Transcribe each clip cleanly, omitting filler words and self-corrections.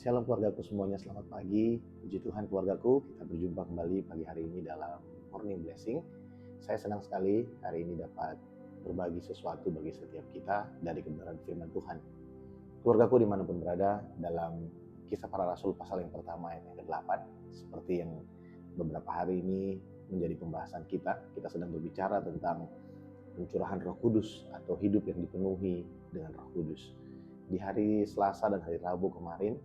Shalom keluargaku semuanya, selamat pagi. Puji Tuhan keluargaku, kita berjumpa kembali pagi hari ini dalam Morning Blessing. Saya senang sekali hari ini dapat berbagi sesuatu bagi setiap kita dari kebenaran firman Tuhan. Keluargaku dimanapun berada, dalam Kisah Para Rasul pasal yang pertama ayat yang ke-8, seperti yang beberapa hari ini menjadi pembahasan kita sedang berbicara tentang pencurahan Roh Kudus atau hidup yang dipenuhi dengan Roh Kudus. Di hari Selasa dan hari Rabu kemarin,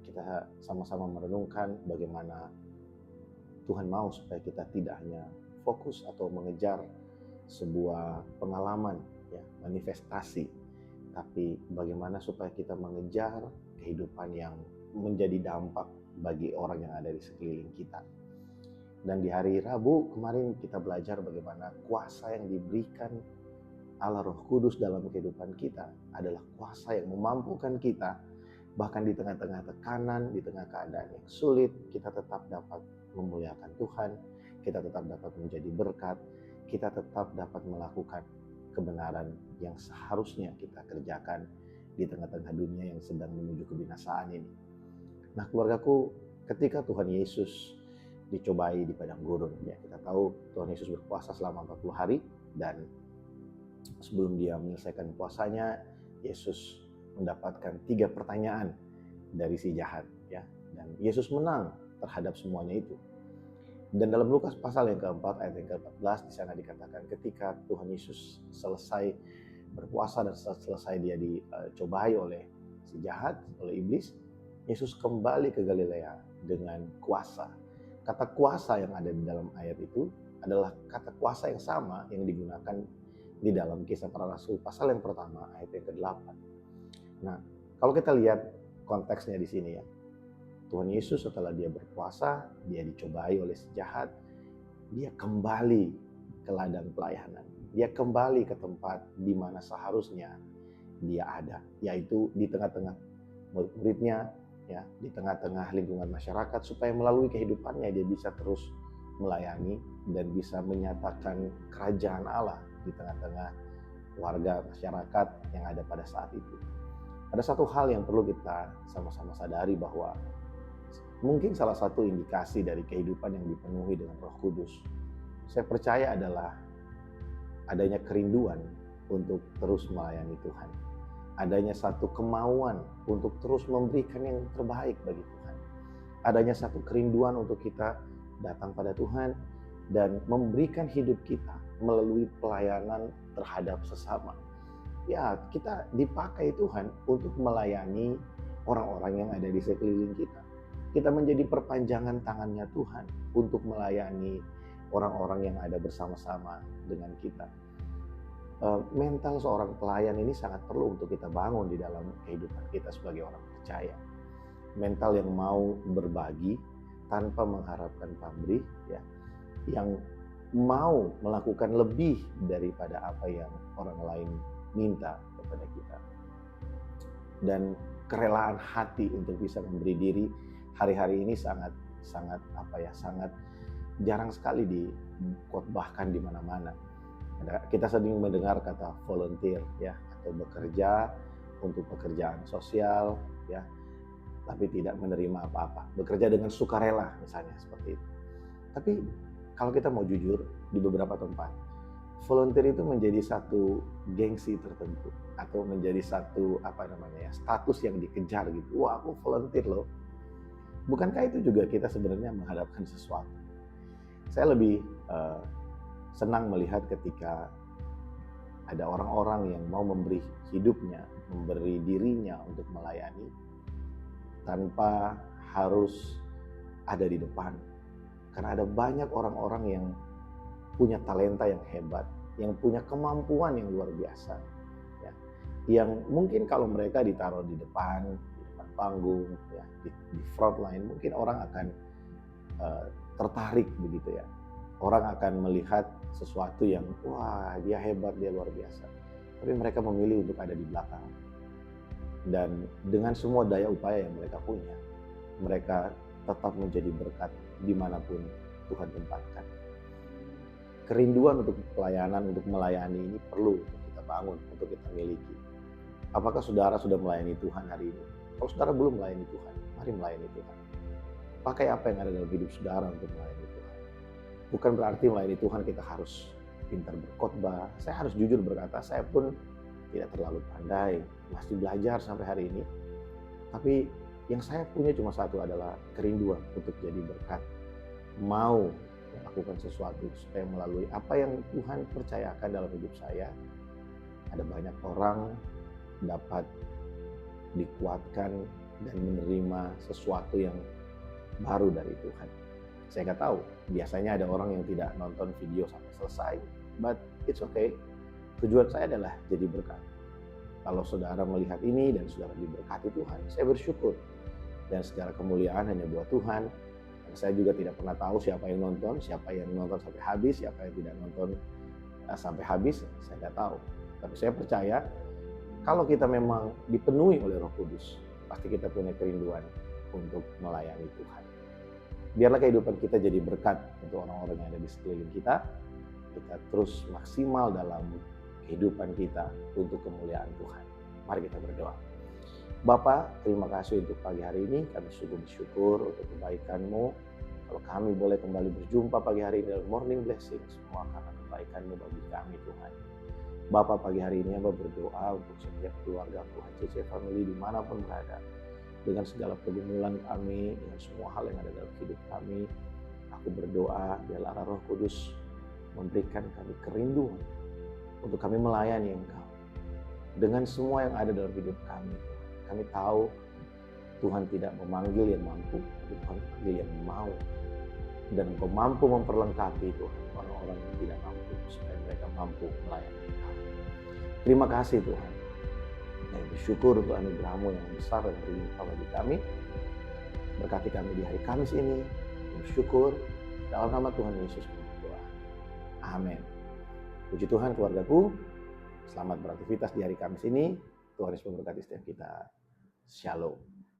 kita sama-sama merenungkan bagaimana Tuhan mau supaya kita tidak hanya fokus atau mengejar sebuah pengalaman, manifestasi, tapi bagaimana supaya kita mengejar kehidupan yang menjadi dampak bagi orang yang ada di sekeliling kita. Dan di hari Rabu kemarin kita belajar bagaimana kuasa yang diberikan Allah Roh Kudus dalam kehidupan kita adalah kuasa yang memampukan kita, bahkan di tengah-tengah tekanan, di tengah keadaan yang sulit, kita tetap dapat memuliakan Tuhan, kita tetap dapat menjadi berkat, kita tetap dapat melakukan kebenaran yang seharusnya kita kerjakan di tengah-tengah dunia yang sedang menuju kebinasaan ini. Nah keluargaku, ketika Tuhan Yesus dicobai di padang gurun, kita tahu Tuhan Yesus berpuasa selama 40 hari, dan sebelum dia menyelesaikan puasanya, Yesus mendapatkan 3 pertanyaan dari si jahat, dan Yesus menang terhadap semuanya itu. Dan dalam Lukas pasal yang keempat ayat yang ke-14 di sana dikatakan ketika Tuhan Yesus selesai berpuasa dan selesai dia dicobai oleh si jahat, oleh iblis, Yesus kembali ke Galilea dengan kuasa. Kata kuasa yang ada di dalam ayat itu adalah kata kuasa yang sama yang digunakan di dalam Kisah Para Rasul pasal yang pertama ayat yang ke-8. Nah, kalau kita lihat konteksnya di sini, Tuhan Yesus setelah dia berpuasa, dia dicobai oleh si jahat, dia kembali ke ladang pelayanan. Dia kembali ke tempat di mana seharusnya dia ada, yaitu di tengah-tengah murid-muridnya, di tengah-tengah lingkungan masyarakat, supaya melalui kehidupannya dia bisa terus melayani dan bisa menyatakan kerajaan Allah di tengah-tengah warga masyarakat yang ada pada saat itu. Ada satu hal yang perlu kita sama-sama sadari, bahwa mungkin salah satu indikasi dari kehidupan yang dipenuhi dengan Roh Kudus, saya percaya adalah adanya kerinduan untuk terus melayani Tuhan. Adanya satu kemauan untuk terus memberikan yang terbaik bagi Tuhan. Adanya satu kerinduan untuk kita datang pada Tuhan dan memberikan hidup kita melalui pelayanan terhadap sesama. Kita dipakai Tuhan untuk melayani orang-orang yang ada di sekeliling kita. Kita menjadi perpanjangan tangannya Tuhan untuk melayani orang-orang yang ada bersama-sama dengan kita. Mental seorang pelayan ini sangat perlu untuk kita bangun di dalam kehidupan kita sebagai orang percaya. Mental yang mau berbagi tanpa mengharapkan pamrih, yang mau melakukan lebih daripada apa yang orang lain minta kepada kita, dan kerelaan hati untuk bisa memberi diri hari-hari ini sangat jarang sekali dikotbahkan di mana-mana. Kita sering mendengar kata volunteer, atau bekerja untuk pekerjaan sosial, tapi tidak menerima apa-apa, bekerja dengan sukarela misalnya, seperti itu. Tapi kalau kita mau jujur, di beberapa tempat volunteer itu menjadi satu gengsi tertentu, atau menjadi satu status yang dikejar gitu. Wah, aku volunteer loh. Bukankah itu juga kita sebenarnya menghadapkan sesuatu? Saya lebih senang melihat ketika ada orang-orang yang mau memberi hidupnya, memberi dirinya untuk melayani tanpa harus ada di depan. Karena ada banyak orang-orang yang punya talenta yang hebat, yang punya kemampuan yang luar biasa, yang mungkin kalau mereka ditaruh di depan panggung, di front line, mungkin orang akan tertarik begitu, orang akan melihat sesuatu yang wah, dia hebat, dia luar biasa. Tapi mereka memilih untuk ada di belakang, dan dengan semua daya upaya yang mereka punya, mereka tetap menjadi berkat dimanapun Tuhan tempatkan. Kerinduan untuk pelayanan, untuk melayani ini perlu untuk kita bangun, untuk kita miliki. Apakah saudara sudah melayani Tuhan hari ini? Kalau saudara belum melayani Tuhan, mari melayani Tuhan. Pakai apa yang ada dalam hidup saudara untuk melayani Tuhan. Bukan berarti melayani Tuhan kita harus pintar berkhotbah. Saya harus jujur berkata, saya pun tidak terlalu pandai, masih belajar sampai hari ini. Tapi yang saya punya cuma satu adalah kerinduan untuk jadi berkat. Mau melakukan sesuatu supaya melalui apa yang Tuhan percayakan dalam hidup saya, ada banyak orang dapat dikuatkan dan menerima sesuatu yang baru dari Tuhan. Saya nggak tahu, biasanya ada orang yang tidak nonton video sampai selesai, but it's okay. Tujuan saya adalah jadi berkat. Kalau saudara melihat ini dan saudara diberkati Tuhan, saya bersyukur. Dan segala kemuliaan hanya buat Tuhan. Dan saya juga tidak pernah tahu siapa yang nonton sampai habis, siapa yang tidak nonton sampai habis, saya nggak tahu. Tapi saya percaya, kalau kita memang dipenuhi oleh Roh Kudus, pasti kita punya kerinduan untuk melayani Tuhan. Biarlah kehidupan kita jadi berkat untuk orang-orang yang ada di sekeliling kita. Kita terus maksimal dalam kehidupan kita untuk kemuliaan Tuhan. Mari kita berdoa. Bapa, terima kasih untuk pagi hari ini. Kami sungguh bersyukur untuk kebaikan-Mu. Kalau kami boleh kembali berjumpa pagi hari ini dalam Morning Blessing, semua karena kebaikan-Mu bagi kami Tuhan. Bapa, pagi hari ini Hamba berdoa untuk setiap keluarga-Ku, HCC Family dimanapun berada. Dengan segala pergumulan kami, dengan semua hal yang ada dalam hidup kami, aku berdoa biarlah Roh Kudus memberikan kami kerinduan untuk kami melayani Engkau dengan semua yang ada dalam hidup kami. Kami tahu Tuhan tidak memanggil yang mampu, tapi Tuhan memanggil yang mau. Dan Engkau mampu memperlengkapi Tuhan orang-orang yang tidak mampu, supaya mereka mampu melayani Engkau. Terima kasih Tuhan. Kami bersyukur untuk anugerah-Mu yang besar dan berlimpah bagi kami. Berkati kami di hari Kamis ini. Bersyukur dalam nama Tuhan Yesus kami berdoa. Amin. Puji Tuhan keluargaku, selamat beraktivitas di hari Kamis ini. Tuhan Yesus memberkati setiap kita. Shalom.